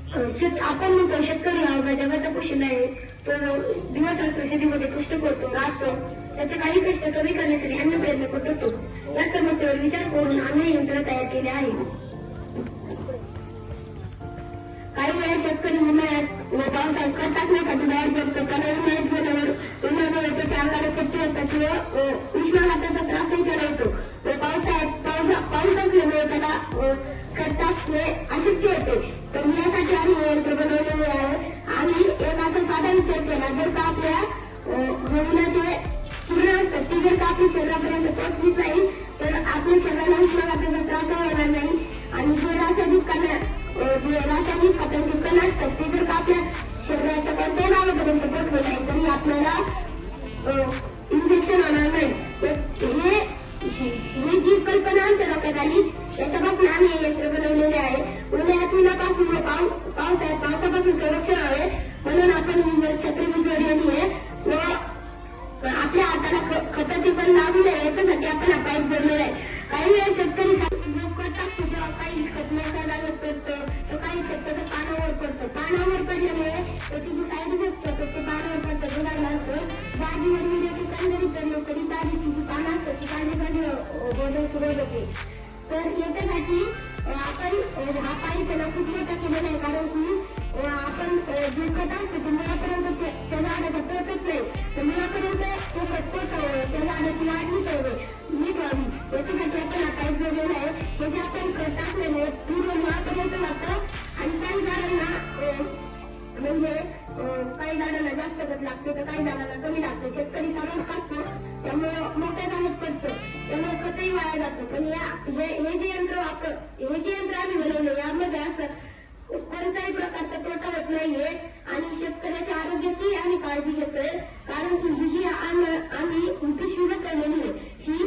आपण म्हणतो शेतकरी हा जगाचा पोषण आहे. तो दिवस रात्र शेतीमध्ये कष्ट करतो, राहतो. त्याचे काही कष्ट कमी करण्यासाठी अन्न प्रयत्न करतो. या समस्येवर विचार करून आम्ही यंत्र तयार केले आहे. काही वेळा शेतकरी उन्हाळ्यात व पावसाळ्यात खत टाकण्यासाठी बाहेर पडतो, कारण उन्हाळ्यामुळे त्याच्या अंगाला चट्टी होतात व उष्माघाताचा त्रासही त्याला होतो. व पावसाळ्यात पाऊस असल्यामुळे त्याला खत टाकणे अशक्य होते. तर यासाठी आम्ही यंत्र बनवलेले आहे. आम्ही एक असा साधा विचार केला, जर का आपल्या उन्हाचे किरण असतात ती जर का आपल्या शरीरापर्यंत पोहोचलीच नाही तर आपल्या शरीराला उष्माघाताचा त्रास होणार नाही. आणि जे रासायनिक खतांचे कण असतात ते जर का आपल्या शरीराच्या कोणत्याही भागापर्यंत पोहोचले नाही तरी आपल्याला इन्फेक्शन होणार नाही. ही जी कल्पना आमच्या डोक्यात आली त्याच्यापासून आम्ही हे यंत्र बनवलेले आहे. उन्हाळ्यात उन्हापासून पावसाळ्यात पावसापासून संरक्षण हवे म्हणून आपण ही छत्री भिजवलेली आहे. व आपल्या हाताला खताचे कण लागू नये याच्यासाठी आपण हा पाईप भरलेला आहे. काही वेळा शेतकरी टाकतो तेव्हा काही खत मोठ्या जागेत पडतं तर काही खत त्याच्या पानावर पडतं. पानावर पडल्यामुळे त्याची जी साईड इफेक्ट होतात ते पानावर पडतं. उदाहरणार्थ भाजीवर विड्याची तंदरी प्रयोग करी भाजीची जी पानं असतात ती पाणी सुरुवात होते. तर याच्यासाठी आपण हा पाईप त्याला खूप मोठा केलेला आहे, कारण की आपण जे खत असतं ते मुळापर्यंत त्या झाडाच्या पोहोचत नाही. तर मुळापर्यंत ते खत पोहोचावं, त्या झाडाची वाढ नीट व्हावी याच्यासाठी आपण हा पाईप जोडलेला आहे. हे जे आपण खत टाकलेले पूर्ण मुळापर्यंत जातं. आणि काही झाडांना म्हणजे काही झाडांना जास्त खत लागते तर काही झाडांना कमी लागतं. शेतकरी सर्वच टाकतो त्यामुळे मोठ्या झाडात पडतं, त्यामुळे खतही वाया जातं. पण हे जे यंत्र आम्ही बनवले यामध्ये असं कोणत्याही प्रकारचा तोटा होत नाहीये. आणि शेतकऱ्याच्या आरोग्याची आम्ही काळजी घेतोय, कारण की ही आम्ही पिशवी बसवलेली आहे, ही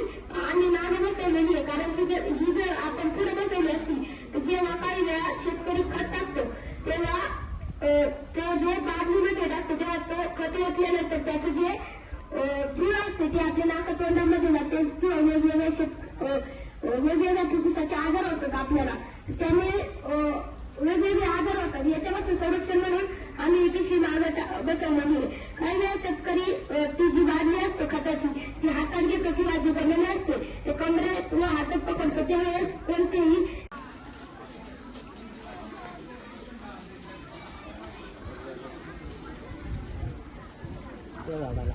आम्ही नाणं बसवलेली आहे. कारण की ही जर आपण पुढे बसवली असती तर जेव्हा काही वेळा शेतकरी खत टाकतो तेव्हा तो जो बादलीमध्ये टाकतो तेव्हा तो खत ओतल्यानंतर त्याचं जे धूळ असते ते आपल्या नाकातोंडामध्ये जाते किंवा वेगवेगळ्या फुफ्फुसाचे आजार होतात आपल्याला. त्यामुळे वेगवेगळे आजार होतात. याच्यापासून संरक्षण म्हणून आम्ही पिशवी मागं बसवलेली आहे. काही वेळा शेतकरी ती जी बादली असते खताची ती हातात घेतो किंवा जी बनलेली असते ते कमरेत व हातात पकडतो त्यावेळेस कोणतेही झाडाला